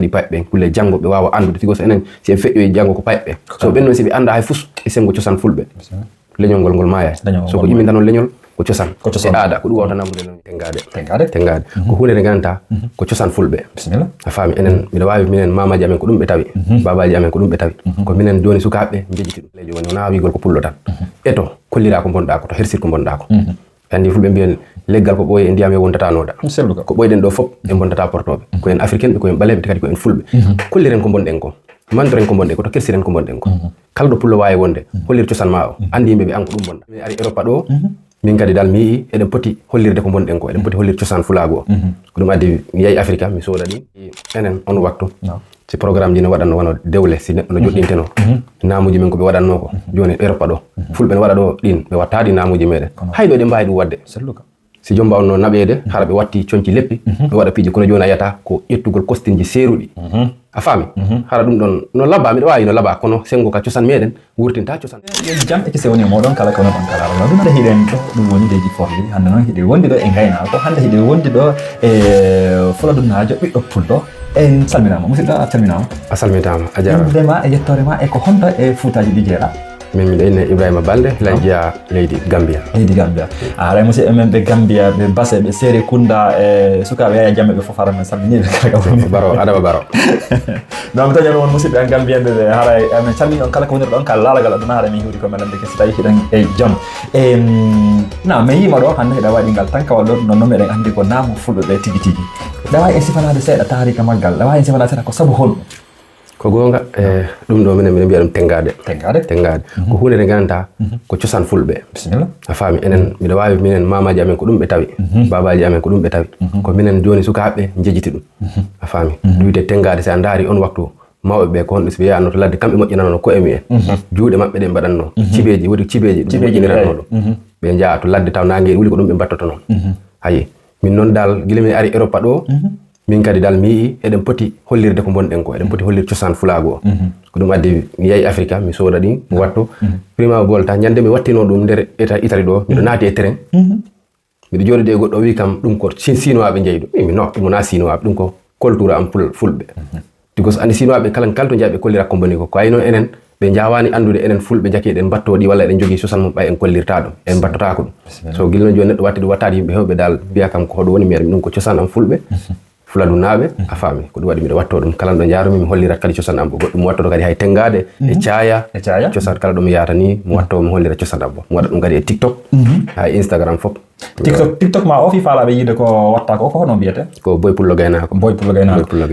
di paɓɓe kulle jango ɓe wawa andude tigo so enen si en feƴƴo e jango ko paɓɓe so ɓen non si ɓe anda hay fus e sengo cosan fulɓe leñol ngol maya so ko yimɓe tanon leñol ko cosan e aada ko ɗum wawta namude tengade ko hunde nde gananta ko cosan fulɓe a faami enen mbiɗa wawi minen mamaji amen ko ɗum ɓe tawi babaji amen ko ɗum ɓe tawi ko minen joni sukaɓe jejjiti ɗum leƴo woni wona wigol ko pullo tan eto kollira ko bonɗa ko to hersir ko bonɗa ko andi fulɓe mbiyen leggal ko ɓooyi e ndiyam e wontatanoɗa ko ɓoyɗen ɗo fof e bontata portoɓe ko en africaine ɓe ko en ɓaleɓe kadi ko en fulɓe kolliren ko bonɗen ko mandoren ko bonɗen ko to kersiren ko bonɗen ko kala ɗo pullo wawi wonde hollir cosan ma o andi yimɓe ɓe an ko ɗum bonɗa mi ari Europe ɗo min kadi dal mi yii eɗen poti hollirde ko bonɗen ko eɗen poti hollir cosan fulago o ko ɗum addi mi yeehi Africa mi sooda ɗi enen on waktu si programme ji ne waɗanno wono dewle si neɗɗo no joɗɗinteno namuji men ko ɓe waɗanno ko joni Europe ɗo fulɓe ne waɗa ɗo ɗin ɓe watta ɗi namuji meɗen hayɗo ɗe mbawi ɗum wadde si jomba on no naɓede hara ɓe watti coñci leppi ɓe waɗa piiji kono joni a yiyata ko ƴettugol kostinji seeruɗi a faami hara ɗum ɗon no labba miɗa wawi no laɓa kono sengo ka cosan meɗen wurtinta cosan jam e kese woni moɗon kala kono ɗon kala no ɗum aɗa hiɗen ɗo ɗum woni leydi forli hande noon hiɗe wondi ɗo e gaynako hande hiɗe wondi ɗo e fuladunajo ɓiɗɗo pulɗo en salminama musidɗo a salminama a salmitama a jarama indema e yettore ma e ko honta e fuutaji ɗi jeeɗa min miɗo inne Ibrahima Balde layjiya leydi Gambia aray musidɓe men ɓe Gambia ɓe Basse ɓe Séré Kunda e sukaɓe Yaya Jammeh ɓe fof hara men salminiɓe kala woni Baro Adama Baro non mi tañani won musidɓe en Gambien ɓe hara men calmini on kala ko woniri ɗon kala laalagal ɗum hara min hiwri ko melande ke so tawi hiɗen e jaam na mi yima ɗo hande heɗa waɗi ngal tan kawal ɗo nonnoon meɗen andi ko naamu fulɓe ɓe tigi tigi ɗa wawi en sifanade seeɗa tarika maggal ɗa wawi en sifanade seeɗa ko saabu holɗum ko gonga ɗum ɗo minen mbiya ɗum tengade ko hunde nde gananta ko cosan fulɓe a faami enen mbiɗa wawi minen mamaji amen ko ɗum ɓe tawi babaji amen ko ɗum ɓe tawi ko minen joni sukaɓe jejjiti ɗum a faami ɗum wiyete tengade si a daari on waktu mawɓe ɓe ko honɗo so ɓe yahanno to ladde kamɓe moƴƴinano ko emi en juuɗe maɓɓe ɗe mbaɗanno cibeji wodi cibeji ɗum moƴƴiniranno ɗum ɓe jaa to ladde taw nangue wuli ko ɗum ɓe mbattoto noon ayi min noon dal guila mi ari Europe ɗo min kadi dal mi yii eɗen poti hollirde ko bonɗen ko eɗen poti hollir cosan fulago o ko ɗum addi mi yeehi Africa mi sooda ɗin mi watto prima volta ñande mi wattino ɗum nder Italie ɗo miɗo naati e terrain miɗo jooɗide e goɗɗo wi kam ɗum ko sinoaɓe jeeyi ɗum mi no ɗum wona sinoaɓe ɗum ko culture am fulɓe because andi sinoaɓe kala to jaaɓe kollira ko boni ko ayi noon enen ɓe jawani andude enen fulɓe jaki eɗen battoɗi walla eɗen jogui cosan mum ɓay en kollirta ɗum en battotako ɗum so guila noon joni neɗɗo watti ɗum wattade yimɓe hewɓe dal mbiya kam ko hoɗum woni mi ɗum ko cosan am fulɓe fuladunaɓe a faami ko ɗum waɗi mbiɗa watto ɗum kala ɗo jarumi mi hollirat kadi cosan am bo goɗɗum mi wattoto kadi hay tengade e caaya cosan kala ɗo mi yahata ni mi watto mi hollira cosan am bo mi waɗa ɗum kadi e TikTok hay Instagram fof TikTok ma o fi faalaɓe yiide ko watta ko hono mbiyete ko boy pullo gaynako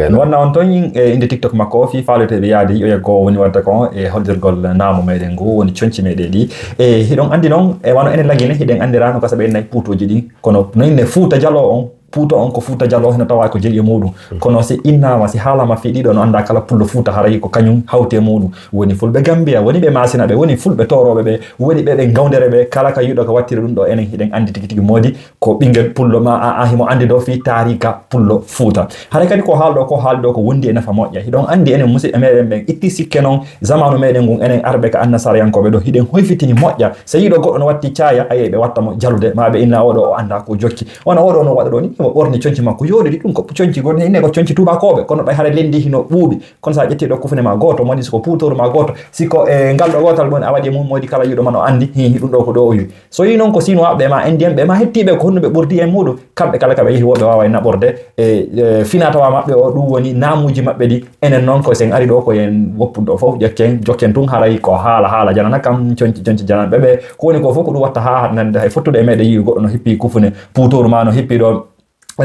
no wonna on toon inde TikTok makko o fi faaleteɓe yaade yo yeggo woni wadde ko e holdirgol naamu meɗen ngu woni coñci meɗen ɗi e hiɗon andi noon e wano enen laggine hiɗen andirano kasa ɓe ennayi puutoji ɗi kono noyne Fuuta Jallo on Puuto on ko Fuuta Jallo heno tawa ko jeli e muɗum kono si innama si haalama fi ɗiɗo no anda kala pullo Fuuta haray ko kañum hawte muɗum woni fulɓe Gambia woni ɓe Masina ɓe woni fulɓe toroɓe ɓe woni ɓe gawdere ɓe kala ka yiɗo ko wattiri ɗum ɗo enen hiɗen andi tigi tigi modi ko ɓinguel pullo ma a himo andi ɗo fi tarika pullo Fuuta haray kadi ko haalɗo ko wondi e nafa moƴƴa hiɗon andi enen musidɓe meɗen ɓen itti sikke noon zamanu meɗen ngun enen arɓe ka annasarayankoɓe ɗo hiɗen hoyfitini moƴƴa so yiɗo goɗɗo no watti caaya ayi ɓe watta mo jalude ma ɓe inna oɗo o anda ko jokki wona oɗo no waɗa ɗo ni mo ɓorni coñci makko yoɗiri ɗum ko coñci goto inne ko coñci tubakoɓe kono ɓay haara lendi hino ɓuuɓi kono sa ƴetti ɗo kufune ma goto modi siko putoru ma goto siko e ngal ɗo gotal ɗon a waɗi mum modi kala yiɗo man o andi ɗum ɗo ko ɗo o wi so yi noon ko sinoaɓe ma indien ɓe ma hettiɓe ko honno ɓe ɓurdi en muɗum kamɓe kala kaɓe yeehi woɓe wawa naɓorde e finatawa maɓɓe o ɗum woni namuji maɓɓe ɗi enen noon ko sen ari ɗo ko en woppuɗo fof jokken tun haray ko haala janana kam coñci jananɓe ɓe ko woni ko fof ko ɗum watta ha nande hay fottude e meɗe yiɗi goɗɗo no hippi kufune putoru ma no hippi ɗo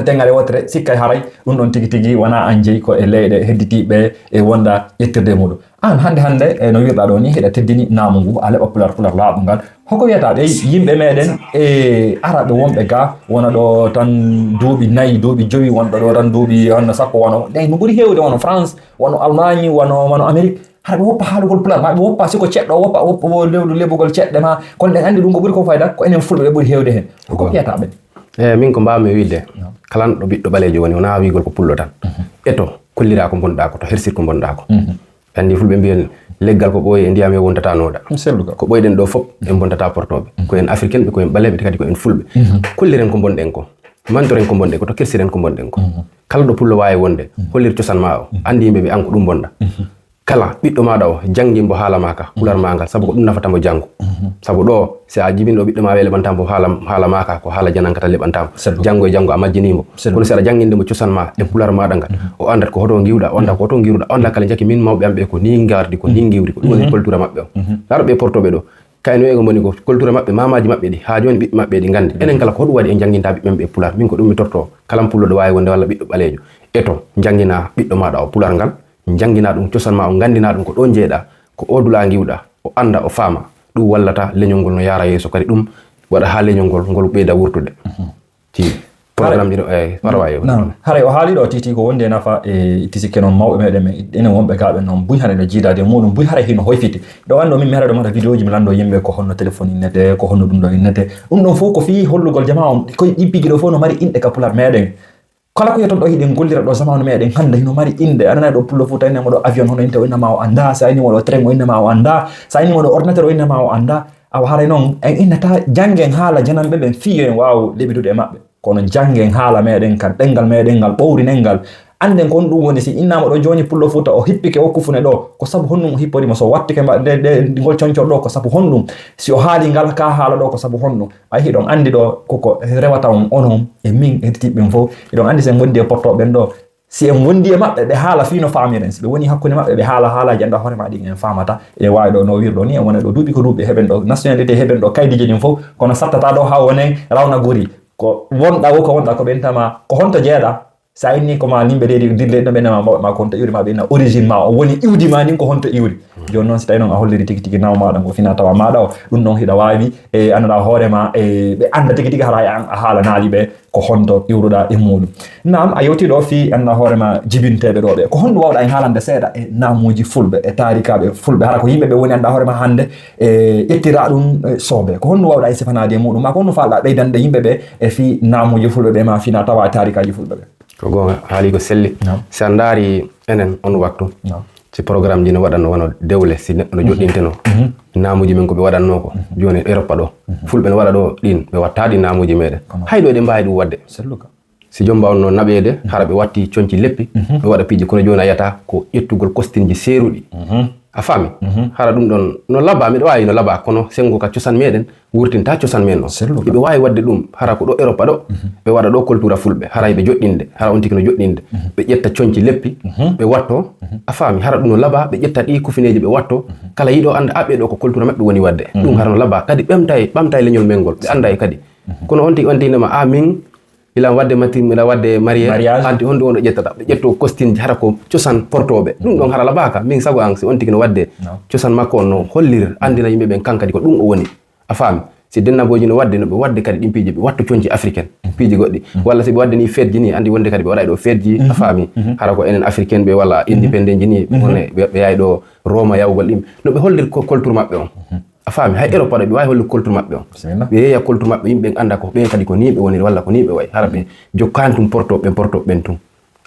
tengale wotere sikkay haray ɗum ɗon tigi tigi wona an jeeyi ko e leyɗe hedditiɓe e wonda ƴettirde muɗum an hande no wirɗa ɗo ni heɗa teddini naamu ngu a leɓa pular laaɓu ngal hoko wiyata ɗe yimɓe meɗen e araɓe wonɓe ga wona ɗo tan duuɓi 4 duuɓi 5 wonɗo ɗo tan duuɓi honno sappo wono ɗe no ɓuuri hewde wono France wono Allemagne wono Amérique hara ɓe woppa haalugol pular ma ɓe woppa siko ceɗɗo woppa lewru lebugol ceɗɗe ma kono ɗen andi ɗum ko ɓuuri ko fayda ko enen fulɓe ɓe ɓuuri hewde hen hoko wiyata ɓe min ko mbawmi wiide kala ɗo ɓiɗɗo ɓalejo woni wona wigol ko pullo tan eto kollira ko bonɗa ko to hersir ko bonɗa ko andi fulɓe mbiyen leggal ko ɓooyi e ndiyam e wontatanoɗa ko ɓoyɗen ɗo fof en bontata portoɓe ko en africaine ɓe ko en ɓaleɓe kadi ko en fulɓe kolliren ko bonɗen ko mandoren ko bonɗen ko to kersiren ko bonɗen ko kala ɗo pullo wawi wonde hollir cosan ma o andi yimɓe ɓe an ko ɗum bonɗa kala ɓiɗɗo maɗa o janngimbo haala ma ka pular ma ngal sabu ko ɗum nafatamo janngo sabu ɗo si a jibinɗo ɓiɗɗo ma ɓe leɓantamo haala ma ka ko haala janankata leɓantamo janngo e janngo a majjinimo kono si aɗa janngindemo cosan ma e pular maɗa ngal o andat ko hoto giwɗa o anda ko hoto giwɗa o anda kala jaki min mawɓe am ɓe ko ni gardi ko ni giwri ko ɗum woni culture maɓɓe o laaɗo ɓe portoɓe ɗo kayno ego moni ko culture maɓɓe mamaji maɓɓe ɗi ha joni ɓiɓɓe maɓɓe ɗi gandi enen kala ko hoɗum waɗi en janginta ɓiɓɓe ɓe pular min ko ɗum mi torto kala pulloɗo wawi wonde walla ɓiɗɗo ɓalejo eto jangina ɓiɗɗo maɗa o pular ngal jangina ɗum cosan ma o gandina ɗum ko ɗon jeeɗa ko odula giwɗa o anda o faama ɗum wallata leñol ngol no yara yeeso kadi ɗum waɗa ha leñol ngol ɓeyda wurtude ti programme ɗiɗo parawaye haray o haali ɗo titi ko wonde nafa e tisikke noon mawɓe meɗen enen wonɓe gaɓe noon buy hane no jiidade muɗum buy haray hino hoyfiti ɗo anndo min mi haɗa ɗo mata vidéo ji mi lando yimɓe ko honno téléphone innete ko honno ɗum ɗo innete ɗum ɗon fof ko fi hollugol jama on koye ɗippiji ɗo fof no mari inɗe ka pular meɗen kala ko yeton ɗo hiɗen gollira ɗo zamanu meɗen hande hino mari inde anana ɗo pullo fu tawi ɗo avion hono inte o innama o anda sa innimo ɗo train o innama o anda sa innimo ɗo ordinateur o innama o anda awa haray noon en innata janggen haala jananɓe ɓen fiyo en wawa leɓidude e maɓɓe kono janggen haala meɗen kan ɗengal meɗen ngal ɓowrinen ngal anden kon ɗum woni si innama ɗo joni pullo futa o hippike o kufune ɗo ko sabu honɗum o hipporima so wattike ngol concor ɗo ko sabu honɗum si o haali ngal ka haala ɗo ko sabu honɗum ay hiɗon andi ɗo koko rewata on onon e min heditiɓɓen fof hiɗon andi sen gondi e pottoɓen ɗo si en wondi e maɓɓe ɓe haala fino famiren si ɓe woni hakkude maɓɓe ɓe haala haalaji anda hoorema ɗin en famata e wawi ɗo no wirɗo ni en wona ɗo duuɓi ko duuɓi heɓen ɗo nationalité heɓen ɗo kaydiji ɗin fof kono sattata ɗo ha wonen rawna guri ko wonɗa wo ko wonɗa ko ɓentama ko honto jeeɗa sa inni ko ma nimɓe ɗeɗi dille ɗo ɓenema mawɓe ma ko honto iwri ma ɓenna origine ma o woni iwdi ma nin ko honto iwri joni noon si tawi noon a holliri tigi tigi naw maɗa ngo fina tawa maɗa o ɗum ɗon hiɗa wawi e anduɗa hoorema e ɓe anda tigi tigi hara an a haalanaali ɓe ko honto iwruɗa e muɗum nam a yewti ɗo fi anduɗa hoorema jibinteɓe ɗo ɓe ko honɗum wawɗa en haalande seeɗa e namuji fulɓe e tarikaɓe fulɓe hara ko yimɓeɓe woni anduɗa hoorema hande e ƴettira ɗum soobe ko honɗum wawɗa en sifanade e muɗum ma ko honɗum falɗa ɓeydande yimɓeɓe e fi namuji fulɓe ɓe ma fina tawa e tarikaji fulɓe ɓe ko gonga haali ko selli si a ndaari enen on waktu si programme ji no waɗanno wono dewle si neɗɗo no joɗɗinteno namuji men ko ɓe waɗanno ko joni Europe ɗo fulɓe no waɗa ɗo ɗin ɓe watta ɗi namuji meɗen hayɗo eɗen mbawi ɗum wadde si jomba on no naɓede hara ɓe watti conci leppi ɓe waɗa piiji kono joni a yiyata ko ƴettugol kostinji seeruɗi a faami hara ɗum ɗon no laba miɗa wawi no laba kono sengo ka cosan meɗen wurtinta cosan men noon ɓe wawi wadde ɗum hara ko ɗo Europe ɗo ɓe waɗa ɗo culture fulɓe hara ɓe joɗɗinde hara on tigi no joɗɗinde ɓe ƴetta conci leppi ɓe watto a faami hara ɗum no laba ɓe ƴetta ɗi kufineji ɓe watto kala yiɗo anda a ɓeɗo ko culture maɓɓe woni wadde ɗum hara no laba kadi ɓamta e leñol men ngol ɓe anda e kadi kono on tigi on tinema a min ilan wadde miɗa wadde mariage anti honde on ɗo ƴettata ɓe ƴetto costinji hara ko cosan portoɓe ɗum ɗon hara labaka min sago an si on tigi no wadde cosan makko on no hollir andina yimɓe ɓen kankadi ko ɗum o woni a faami si dennaboji no wadde no ɓe wadde kadi ɗin piiji ɓe watto conci africaine piiji goɗɗi walla si ɓe wadde ni fête ji ni andi wonde kadi ɓe waɗa ɗo fête ji a faami hara ko enen africaine ɓe walla indépendant ji ni ɓe yahi ɗo Roma yawgol ɗim no ɓe hollir ko culture maɓɓe on a faami hay Europe ɗo ɓe wawi hollude culture maɓɓe on ɓe yeeya culture maɓɓe yimɓe anda ko ɓen kadi ko ni ɓe woni walla ko ni ɓe wayi hara ɓe jokkani tum portoɓe ɓen tum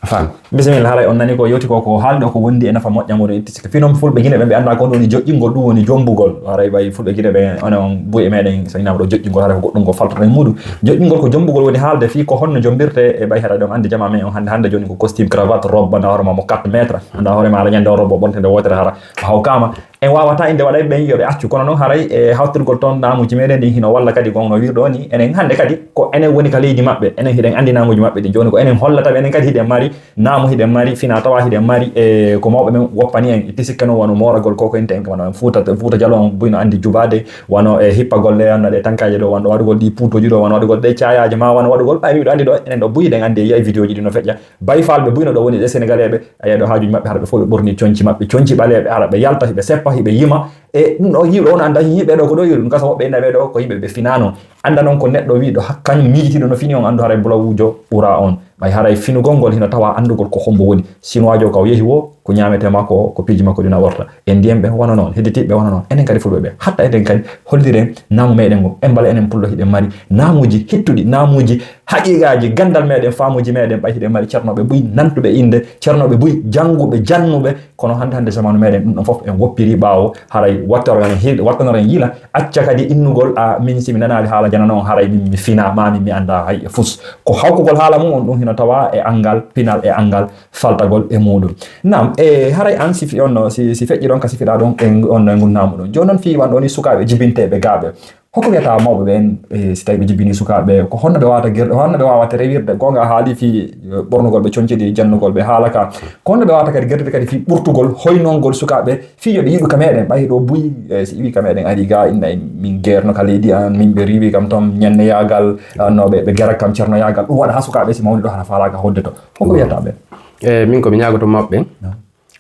a faami bisimilla haray on nani ko yewti ko haalɗo ko wondi e nafa moƴƴamoɗo ittisika finon fulɓe guine ɓe anda ko ɗum woni joƴƴingol ɗum woni jombugol haray ɓay fulɓe guine ɓe on buy e meɗen so inama ɗo joƴƴingol haray ko goɗɗum ngo faltoto e muɗum joƴƴingol ko jombugol woni haalde fi ko honno jombirte e ɓay haray ɗon andi jama men on hande joni ko costume cravate robe anda hoorema mo 4 métre anda hoorema aɗa ñande o robe o ɓontede wotere hara o hawkama en wawata inde waɗa ɓen yoɓe accu kono noon haray e hawtirgol toon namuji meɗen ɗin hino walla kadi gonno wirɗo ni enen hande kadi ko enen woni ka leydi maɓɓe enen hiɗen andi namuji maɓɓe ɗin joni ko enen hollataɓe enen kadi hiɗen mari naamu hiɗen mari fina tawa hiɗen mari e ko mawɓe men woppani en tisikka noon wono moragol koko ente en wano Fouta Dialo on buyno andi jubade wano e hippagol ɗe anna ɗe tankaji ɗo wano waɗugol ɗi puutoji ɗo wano waɗugol ɗe cayaji ma wano waɗugol ɓay miɗo andi ɗo enen ɗo buyɗen andi e yiya vidéo ji ɗi no feƴƴa bayfalɓe buyno ɗo woni ɗe sénégalais a yiya ɗo hajuji maɓɓe hara ɓe fof ɓe ɓorni conci maɓɓe conci ɓaleɓe hara ɓe yalta hiɓe seppa hiɓe yima e ɗum ɗo yiwɗo on anda yimɓe ɗo ko ɗo yiɗo ɗum kasa woɓɓe inna ɓeɗo ko yimɓe ɓe finano anda noon ko neɗɗo wiɗo kañum miijitiɗo no fini on andu haray bulawujo ɓura on ɓay haray finugol ngol hino tawa andugol ko hombo woni chinois jo ka o yeehi wo ko ñamete makko ko piiji makko ɗina worta e ndiyam ɓe wona noon hedditiɓe wona noon enen kadi fulɓe ɓe hatta enen kadi holliren naamu meɗen ngo embala enen pullo hiɗen mari naamuji hettuɗi naamuji haqiqaji gandal meɗen famuji meɗen ɓay hiɗen mari ceernoɓe buy nantuɓe inde ceernoɓe buy janguɓe jannuɓe kono hande zamanu meɗen ɗum ɗon fof en woppiri ɓawo haray wattanoren yila acca kadi innugol min simi nanali haala janano on haray min mi fina mami mi anda hay e fus ko hawkugol haala mum on ɗum hino tawa e angal pinal e angal faltagol e muɗum nam e haray an sifi on si feƴƴi ɗon ka sifiɗa ɗon e on e gunnamu ɗon joni noon fi wan ɗoni sukaɓe jibinteɓe gaaɓe hoko wiyata mawɓe ɓen si tawi ɓe jibini sukaɓe ko honno ɓe wawata guerɗe honno ɓe wawata rewirde gonga haali fi ɓornugol ɓe coñciɗi jannugol ɓe haala ka ko honno ɓe wawata kadi guerɗe kadi fi ɓurtugol hoynongol sukaɓe fi yoɓe yiɗu ka meɗen ɓayi ɗo buy si iwi ka meɗen ari ga inna min guerno ka leydi an min ɓe riwi kam toon ñande yagal no ɓe guerat kam ceerno yagal ɗum waɗa ha sukaɓe si mawni ɗo hana falaka hodde to hoko wiyata ɓen min komi ñagoto mawɓe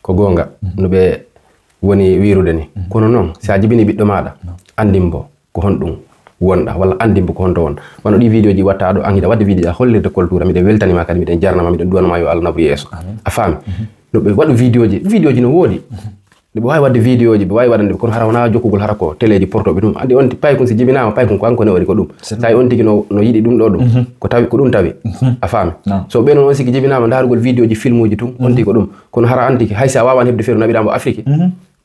ko gonga no ɓe woni wirude ni kono noon sa jibini ɓiɗɗo maɗa andimbo ko honɗum wonɗa walla andimbo ko honto won wano ɗi vidéo ji watta ɗo an hiɗa wadde vidéo hollirde culture miɗen weltanima kadi miɗen jarnama miɗen duwanama yo Allah nabu yeeso a faami no ɓe waɗu vidéo ji no woodi ɓe wawi wadde vidéo ji ɓe wawi waɗande kono hara wona jokkugol hara ko téléji portoɓe ɗum andi on pay kon si jibinama pay kon ko hankone waɗi ko ɗum tawi on tigui no yiiɗi ɗum ɗo ɗum ko tawi ko ɗum tawi a faami so ɓe noon on sigi jibinama darugol vidéo ji film uji tun on tigui ko ɗum kono hara an tigui haysi a wawan hebde feeru naɓiɗamo Afrique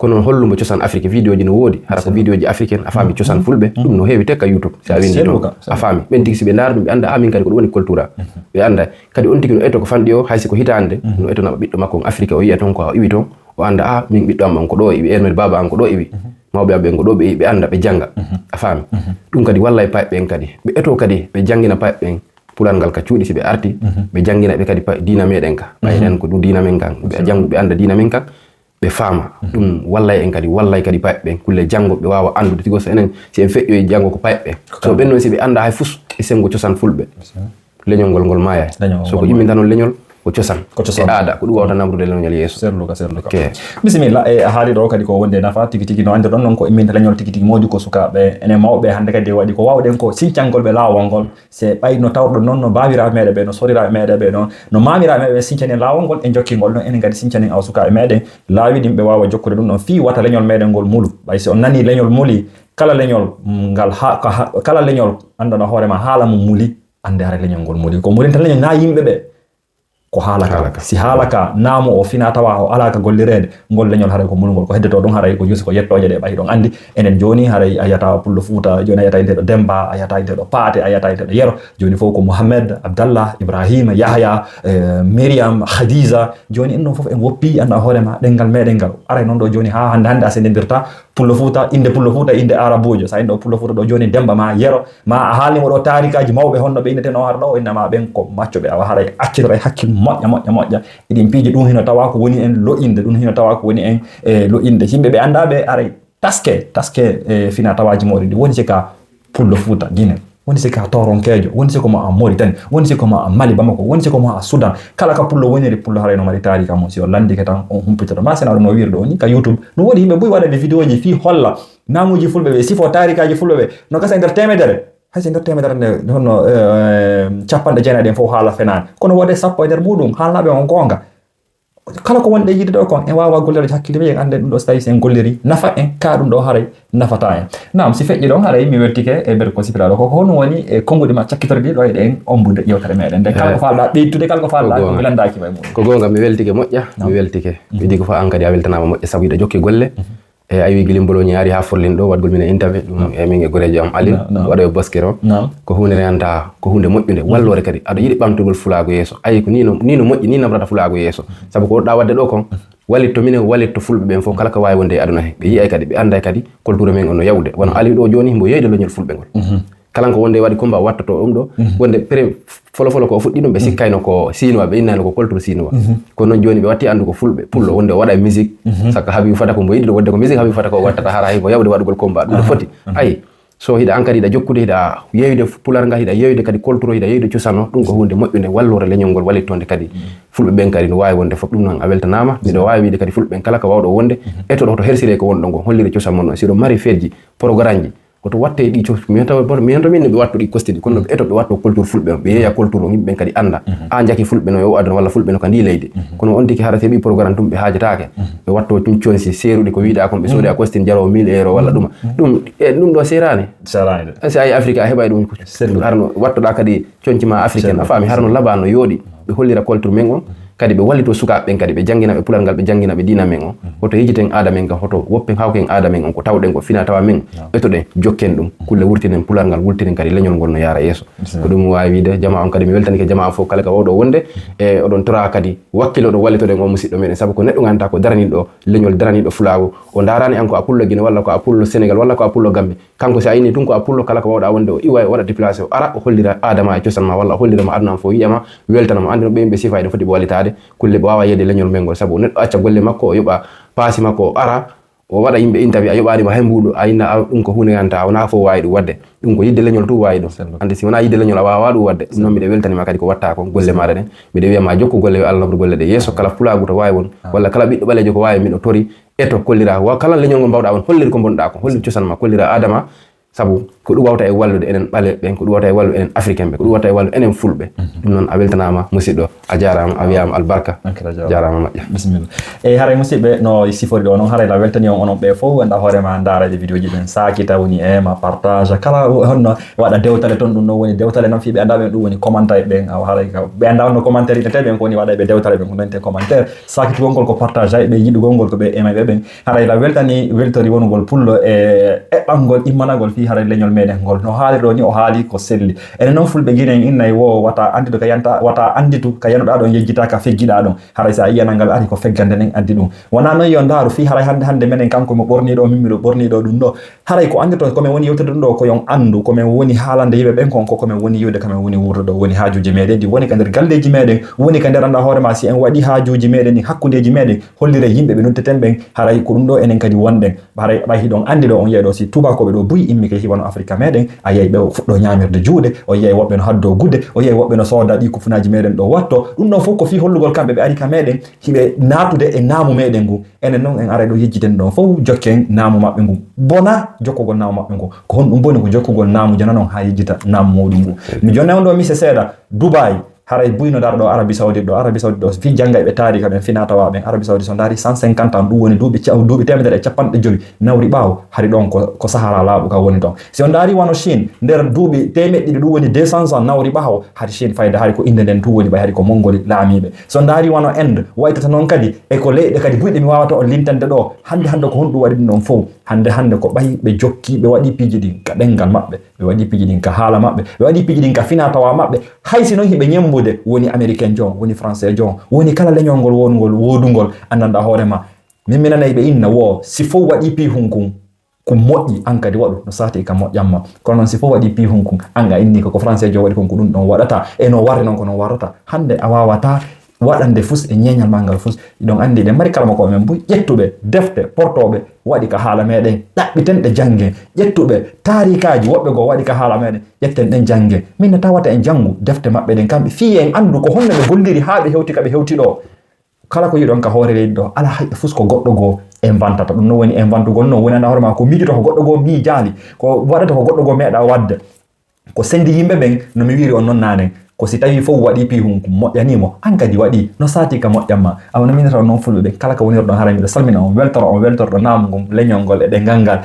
kono hollumo cosan Afrique vidéo ji no woodi hara ko vidéo ji africaine a faami cosan fulɓe ɗum no heewi tekka YouTube si a windi ɗon a faami ɓen tigui si ɓe daara ɗum ɓe anda min kadi ko ɗum woni culture ɓe anda kadi on tigui no eto ko fanɗi o haysi ko hitande no eto naɓa ɓiɗɗo makko Afrique o yiya toon ko iwi toon o anda min ɓiɗɗo am ko ɗo iwi ermede baba an ko ɗo iwi mawɓe am ɓen ko ɗo ɓe iwi ɓe anda ɓe janga a faami ɗum kadi walla e payɓe ɓen kadi ɓe eto kadi ɓe jangina payɓe ɓen pulal ngal ka cuuɗi si ɓe arti ɓe jangina ɓe kadi dina meɗen ka ɓayɗen ko ɗum dina men kan ɓe jangu ɓe anda dina men kan ɓe faama ɗum wallay en kadi wallay kadi payɓe ɓen kulle janngo ɓe wawa andude tigo so enen si en feƴƴoyi janngo ko payɓe ɓen so ɓen noon si ɓe anda hay fus e sengo cosan fulɓe leñol ngol mayay so ko yimminta noon leñol ko cosan e aada ko ɗum wawta namrude leñol yeeso serluka bisimilla e haali ɗo kadi ko wonde nafa tigi tigi no andir ɗon noon ko imminta leñol tigi tigi moƴu ko sukaɓe enen mawɓe hannde kadi waɗi ko wawɗen ko sincangol ɓe laawol ngol se ɓay no tawɗo noon no bawiraɓe meɗen ɓe no soriraɓe meɗen ɓe ɗon no mamiraɓe meɗen ɓe sincani laawol ngol e jokkingol ɗon enen kadi sincani aw sukaɓe meɗen laawi ɗin ɓe wawa jokkude ɗum ɗon fi wata leñol meɗen ngol mulu ɓay si on nani leñol muli kala leñol ngal kala leñol andano hoorema haala mum muli ande hara leñol ngol muli ko mulinta leñol na yimɓe ɓe ko haalaka si haalaka naamu o fina tawa o alaka gollirede ngol leñol haray ko mulgol ko heddeto ɗum haray ko yusi ko yettoje ɗe ɓayi ɗon andi enen joni haray a yiyata pullo Fuuta joni a yiyata inteɗo Demba a yiyata inteɗo Paate a yiyata inteɗo Yero joni fof ko Mouhamed Abdallah Ibrahima Yahya Miriam Khadija joni en ɗon fof en woppi anda hoorema ɗengal meɗen ngal aray noon ɗo joni ha hande a sendidirta pullo Fuuta inde arabujo sa inde o pullo Fuuta ɗo joni Demba ma Yero ma a haalnimo ɗo tarikaji mawɓe honno ɓe indeten o har ɗo o innama ɓen ko maccoɓe awa haray accitore hakkille moƴƴa eɗin piiji ɗum hino tawa ko woni en lo'inde ɗum hino tawa ko woni en lo'inde yimɓe ɓe andaɓe aray taske fina tawaji mawɗi ɗi woni sika pullo Fuuta Guinée woni sika Toronkejo woni siko mo a Mauritanie woni siko mo a Mali Bamako woni siko mo a Soudan kala ka pullo woniri pullo haray no mari tarika mum si o landike tan on humpitoto ma sena ɗum no wirde oni ka YouTube no woodi yimɓe ɓuuri waɗade vidéo ji fi holla namuji fulɓe ɓe sifo tarikaji fulɓe ɓe no gasa e nder temedere hay so nder temedere nde honno capanɗe jeenayi ɗen fof haala fenani kono wode sappo e nder muɗum haalnaɓe on gonga kala ko wonɗe yidde ɗo kon en wawa gollereji hakkille ɓe en ande ɗum ɗo so tawi sen golliri nafa en ka ɗum ɗo haray nafata en nam si feƴƴi ɗon haray mi weltike e nder ko sifiraɗo koko hono woni e konngudi ma cakkitorɗi ɗo eɗen ombude ƴewtere meɗen nde kala ko falɗa ɓeytude kala ko falɗa ko welandaki way muɗum ko gonga mi weltike moƴƴa mi weltike mi ɗi ko fa an kadi a weltanama moƴƴa saabu yiɗa jokki golle e ayi Guilim Bologna yaari ha Forlin ɗo waɗgol min e interview ɗum e min e gorejo am Aline waɗa e Baskir o ko hunde renta ko hunde moƴƴude wallore kadi aɗa yiɗi ɓamtugol fulago yeeso ayi ko ni no moƴƴi ni namrata fulago yeeso saabu ko ɗa wadde ɗo kon wallitto minen wallitto fulɓe ɓen fof kala ko wawi wonde e aduna he ɓe yiyay kadi ɓe anday kadi culture men ono yawde wono Ali ɗo joni mbo yeyde leñol fulɓe ngol kala ko wonde waɗi combat wattoto ɗum ɗo wonde folo ko fuɗɗi ɗum ɓe sikkayno ko sinois ɓe innano ko culture sinois kono noon joni ɓe watti andu ko fulɓe pullo wonde o waɗa e musique sakka Habibou fata ko mbo yiɗi ɗo wonde ko musique Habibou fata ko wattata hara hay ko yawde waɗugol combat ɗum ɗo foti ayi so hiɗa an kadi hiɗa jokkude hiɗa yeyde pular ngal hiɗa yeyde kadi culture hiɗa yeyde cosaan o ɗum ko hunde moƴƴude wallore leñol ngol wallittonde kadi fulɓe ɓen kadi no wawi wonde fof ɗum noon a weltanama miɗo wawi wiide kadi fulɓe ɓen kala ko wawɗo wonde etoɗo to hersire ko wonɗo ngo hollire cosaan mon o siɗo mari feeji programme ji koto watte ɗi min to min ɓe wattu ɗi kostiɗi kono eto ɓe watto culture fulɓe ɓe yeeya culture o yimɓe ɓen kadi anda a jaki fulɓe no yo aduna walla fulɓe no ka ndi leydi kono on tiki hara heeɓi programme tum ɓe haajatake ɓe ɓe watto tum consi seeruɗi ko wiiɗa kon ɓe soodi a kostin jaro 1000 euro walla ɗuma ɗum ɗo serani si a yi Afrique a heɓay ɗum harno wattoɗa kadi conci ma africaine a faami harno laba no yooɗi ɓe hollira culture men on kadi ɓe wallito sukaɓe ɓen kadi ɓe jangina ɓe pulal ngal ɓe jangina ɓe dina men on hoto yejiten aada men ka hoto woppen hawken aada men on ko tawɗen ko fina tawa men ɓetoɗen jokken ɗum kulle wurtinen pulal ngal wurtinen kadi leñol ngol no yaara yeeso ko ɗum wawi wiide jama on kadi mi weltanike jama on fof kala ka wawɗo wonde e oɗon tora kadi wakkilo ɗo wallitoɗen o musidɗo meɗen saabu ko neɗɗo ganta ko daraniɗo leñol daraniɗo fulago o darani an ko a pullo Guinée walla ko a pullo Sénégal walla ko a pullo Gambie kanko si a yini tun ko a pullo kala ko wawɗa wonde o iwa waɗa déplacé o ara o hollira adama e cosan ma walla o hollirama aduna fo yiyama weltanama andi no ɓe yimɓe sifa ɗen foti ɓe wallitade kulle ɓe wawa yede leñol men ngol sabu neɗɗo acca golle makko o yoɓa paasi makko o ara o waɗa yimɓe interview a yoɓanima hay mbuɗo a yinna ɗum ko hunde ganta wona fof wawi ɗum wadde ɗum ko yidde leñol tu wawi ɗum ande si wona yidde leñol a wawa ɗum wadde ɗum noon mbiɗe weltanima kadi ko watta ko golle maɗa ɗen mbiɗe wiyama jokku golle yo Allah nobru golle ɗe yeeso kala pulagu to wawi won walla kala ɓiɗɗo ɓalejo ko wawi miɗo tori eto kollira kala leñol ngol mbawɗa won hollir ko bonɗa ko hollir cosan ma kollira adama sabu ko ɗum wawta e wallude enen ɓale ɓen ko ɗum wawta e wallude enen africain ɓe ko ɗum wawta e wallude enen fulɓe ɗum noon a weltanama musidɗo a jarama a wiyama albarka jarama moƴƴa bisimilla e haray musidɓe no sifori ɗo noon haray la weltani on onon ɓe fof wonɗa hoorema darade vidéo ji ɓen sakita woni ma partage kala honno waɗa dewtale toon ɗum ɗon woni dewtale noon fi ɓe anda ɓen ɗum woni commentaire ɓen haray ɓe anda onno commentaire ite ɓen ko woni waɗa ɓe dewtale ɓen ko nante commentaire sakitugol ngol ko partage ay ɓe yiɗugol ngol ko ɓe emaɓe ɓen haray la weltani weltori wonugol pullo e eɓɓangol immanagol fi haray leñol meɗen ngol no haali ɗo ni o haali ko selli enen noon fulɓe Guinée innayi wo wata anditu ka yanta wata anditu ka yanuɗa ɗon yejjita ka feggiɗa ɗon haray sa yiyanal ngal ari ko feggande nen addi ɗum wona noon yo ndaaru fi haray hande menen kanko mo ɓorniɗo min miɗo ɓorniɗo ɗum ɗo haray ko andito komin woni yewtude ɗum ɗo ko yon andu komin woni haalande yimɓe ɓen kon ko komin woni yiwde kamin woni wuurdo ɗo woni haajuji meɗen ɗi woni ka nder galleji meɗen woni ka nder anda hoorema si en waɗi haajuji meɗen ɗi hakkudeji meɗen hollire yimɓe ɓe noddeten ɓen haray ko ɗum ɗo enen kadi wonɗen haray ɓay hiɗon andi ɗo on yiya ɗo si tubakoɓe ɗo buyi immi ke hiwano Afrique meɗen a yeyi ɓe fuɗɗo ñamirde juuɗe o yeyi woɓɓe no haddo gudde o yeyi woɓɓe no sooda ɗi kufunaji meɗen ɗo watto ɗum ɗon fof ko fi hollugol kamɓe ɓe ari ka meɗen hiɓe natude e naamu meɗen ngu enen noon en ara ɗo yejjiten ɗon fof jokken naamu maɓɓe ngu bona jokkugol naamu maɓɓe ngu ko honɗum boni ko jokkugol naamu jana noon ha yejjita naamu muɗum ngu mi jonne on ɗo mise seeɗa Dubai haray buyno dar ɗo Arabie Saoudite ɗo fi jangga ɓe taari kaɓen fina tawa ɓen Arabie Saoudite so daari 150 ans ɗum woni duuɓi temedere e capanɗe joyi nawri ɓaawo hari ɗon ko Sahara laaɓu ka woni ɗon si on daari wano Chine nder duuɓi temeɗɗiɗi ɗum woni 200 ans nawri ɓaawo hari Chine fayde hari ko inde nden tu woni ɓay hari ko mongoli laamiɓe so daari wano Inde waytata noon kadi e ko leyɗe kadi buyɗe mi wawata on lintande ɗo hande ko honɗum waɗi ɗum ɗon fof hande ko ɓay ɓe jokki ɓe waɗi piiji ɗin ka ɗengal maɓɓe ɓe waɗi piiji ɗin ka haala maɓɓe ɓe waɗi piiji ɗin ka fina tawa maɓɓe hay si noon hiɓe ñembude woni américain jon woni français jon woni kala leñol ngol wongol wodugol anndanɗa hoorema min minanayi ɓe inna wo si fof waɗi pi hunkun ko moƴƴi an kadi waɗu no sati ka moƴƴamma kono noon si fof waɗi pi hunkun an a inni ko français jon waɗi kon ko ɗum ɗon waɗata e no warri noon ko non warrata hande a wawata waɗande fus e ñeñal ma ngal fus ɗon andi ɗe mari kalma ko men bo ƴettuɓe defte portoɓe waɗi ka haala meɗen ɗaɓɓiten ɗe jangge ƴettuɓe tarikaji woɓɓe go waɗi ka haala meɗen ƴetten ɗen jangge min ne tawata en jangu defte maɓɓe ɗen kamɓe fi en andu ko honno ɓe golliri ha ɓe hewti ka ɓe hewti ɗo kala ko yiɗon ka hoore leydi ɗo ala hayɗo fus ko goɗɗo goo inventata ɗum no woni inventugol noon woni anda hoore ma ko miijoto ko goɗɗo goo miijaali ko waɗata ko goɗɗo goo meeɗa wadde ko sendi yimɓe ɓen no mi wiri on noon nanen ko si tawi fof waɗi pi hunko moƴƴanimo an kadi waɗi no sati ka moƴƴanma awno minata noon fulɓe ɓe kala ko wonirɗon hara miɗo salmina on weltorɗo naamu ngol leñol ngol e ɗengal ngal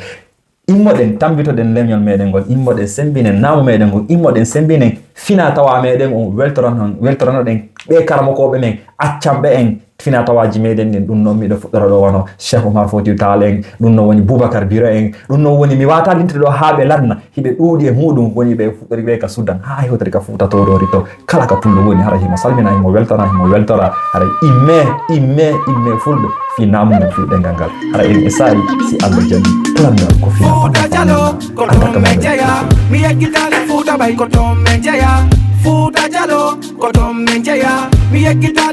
immoɗen tambitoɗen leñol meɗen ngol immoɗen sembinen naamu meɗen ngol immoɗen sembinen fina tawa meɗen on weltoranoɗen ɓe karamokoɓe men accanɓe en fina tawaji meɗen ɗin ɗum noon miɗo fuɗɗora ɗo wano Cheikh Oumar Foutiyou Tall en ɗum noon woni Boubacar Biro en ɗum noon woni mi wata lintede ɗo ha ɓe ladna hiɓe ɗuuɗi e muɗum woni ɓe fuɗɗori ɓe ka Soudan ha hewtori ka Fouta torori to kala ka pullo woni hara himo salmina himo weltora hara imme fulɓe fi namugal fi ɗengal ngal hara en e saari si Allah jaɓi pulangal ko fina Fouta Jallow ko ɗum men jeeya mi yeggitali Fouta ɓay ko ɗum men jeeya Fouta Jallow ko ɗum men jeeya mi yeggitali